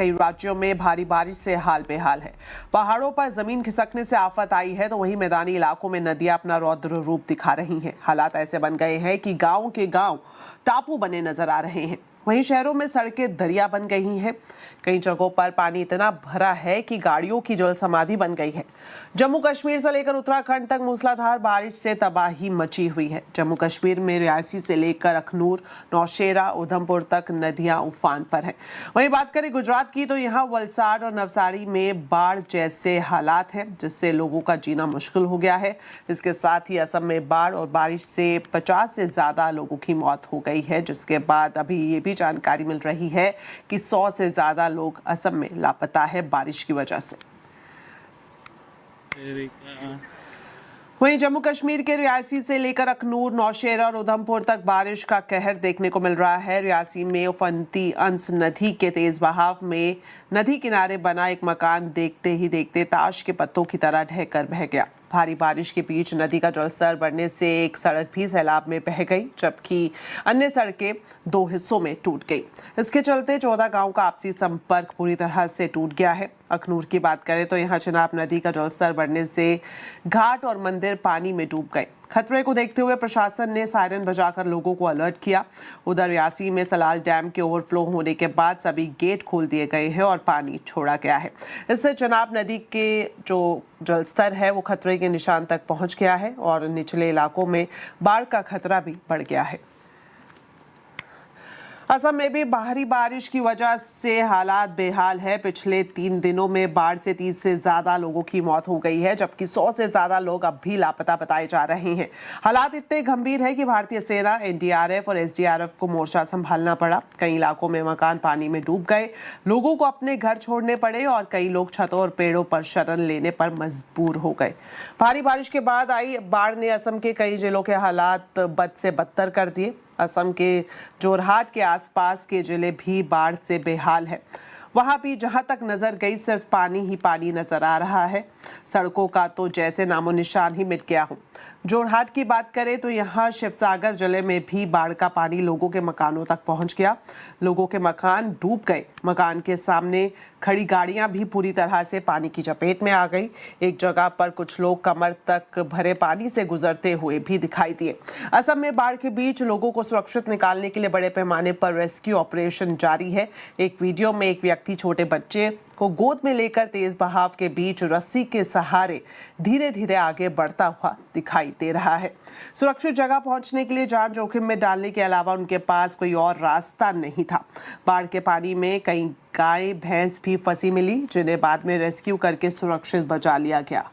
कई राज्यों में भारी बारिश से हाल बेहाल है। पहाड़ों पर जमीन खिसकने से आफत आई है तो वहीं मैदानी इलाकों में नदियां अपना रौद्र रूप दिखा रही हैं। हालात ऐसे बन गए हैं कि गांव के गांव टापू बने नजर आ रहे हैं। वहीं शहरों में सड़कें दरिया बन गई हैं। कई जगहों पर पानी इतना भरा है कि गाड़ियों की जल समाधि बन गई है। जम्मू कश्मीर से लेकर उत्तराखंड तक मूसलाधार बारिश से तबाही मची हुई है। जम्मू कश्मीर में रियासी से लेकर अखनूर, नौशेरा, उधमपुर तक नदियां उफान पर हैं। वहीं बात करें गुजरात की तो यहाँ वलसाड और नवसारी में बाढ़ जैसे हालात हैं, जिससे लोगों का जीना मुश्किल हो गया है। इसके साथ ही असम में बाढ़ और बारिश से 50 से ज्यादा लोगों की मौत हो गई है, जिसके बाद अभी ये भी जानकारी मिल रही है कि 100 से ज्यादा लोग असम में लापता है बारिश की वजह से। वहीं जम्मू कश्मीर के रियासी से लेकर अखनूर, नौशेरा और उधमपुर तक बारिश का कहर देखने को मिल रहा है। रियासी में उफनती अंस नदी के तेज बहाव में नदी किनारे बना एक मकान देखते ही देखते ताश के पत्तों की तरह ढहकर बह गया। भारी बारिश के बीच नदी का जलस्तर बढ़ने से एक सड़क भी सैलाब में बह गई, जबकि अन्य सड़कें 2 हिस्सों में टूट गई। इसके चलते 14 गांव का आपसी संपर्क पूरी तरह से टूट गया है। अखनूर की बात करें तो यहाँ चिनाब नदी का जलस्तर बढ़ने से घाट और मंदिर पानी में डूब गए। खतरे को देखते हुए प्रशासन ने सायरन बजाकर लोगों को अलर्ट किया। उधर रियासी में सलाल डैम के ओवरफ्लो होने के बाद सभी गेट खोल दिए गए हैं और पानी छोड़ा गया है। इससे चिनाब नदी के जो जलस्तर है वो खतरे के निशान तक पहुंच गया है और निचले इलाकों में बाढ़ का खतरा भी बढ़ गया है। असम में भी भारी बारिश की वजह से हालात बेहाल है। पिछले 3 दिनों में बाढ़ से 30 से ज्यादा लोगों की मौत हो गई है, जबकि 100 से ज्यादा लोग अब भी लापता बताए जा रहे हैं। हालात इतने गंभीर है कि भारतीय सेना, एनडीआरएफ और एसडीआरएफ को मोर्चा संभालना पड़ा। कई इलाकों में मकान पानी में डूब गए, लोगों को अपने घर छोड़ने पड़े और कई लोग छतों और पेड़ों पर शरण लेने पर मजबूर हो गए। भारी बारिश के बाद आई बाढ़ ने असम के कई जिलों के हालात बद से बदतर कर दिए। असम के जोरहाट के आसपास के जिले भी बाढ़ से बेहाल है। वहां भी जहां तक नजर गई सिर्फ पानी ही पानी नजर आ रहा है। सड़कों का तो जैसे नामो निशान ही मिट गया हो। जोरहाट की बात करें तो यहाँ शिवसागर जिले में भी बाढ़ का पानी लोगों के मकानों तक पहुंच गया। लोगों के मकान डूब गए। मकान के सामने खड़ी गाड़ियां भी पूरी तरह से पानी की चपेट में आ गई। एक जगह पर कुछ लोग कमर तक भरे पानी से गुजरते हुए भी दिखाई दिए। असम में बाढ़ के बीच लोगों को सुरक्षित निकालने के लिए बड़े पैमाने पर रेस्क्यू ऑपरेशन जारी है। एक वीडियो में एक व्यक्ति छोटे बच्चे को गोद में लेकर तेज बहाव के बीच रस्सी के सहारे धीरे धीरे आगे बढ़ता हुआ दिखाई दे रहा है। सुरक्षित जगह पहुंचने के लिए जान जोखिम में डालने के अलावा उनके पास कोई और रास्ता नहीं था। बाढ़ के पानी में कई गाय भैंस भी फंसी मिली, जिन्हें बाद में रेस्क्यू करके सुरक्षित बचा लिया गया।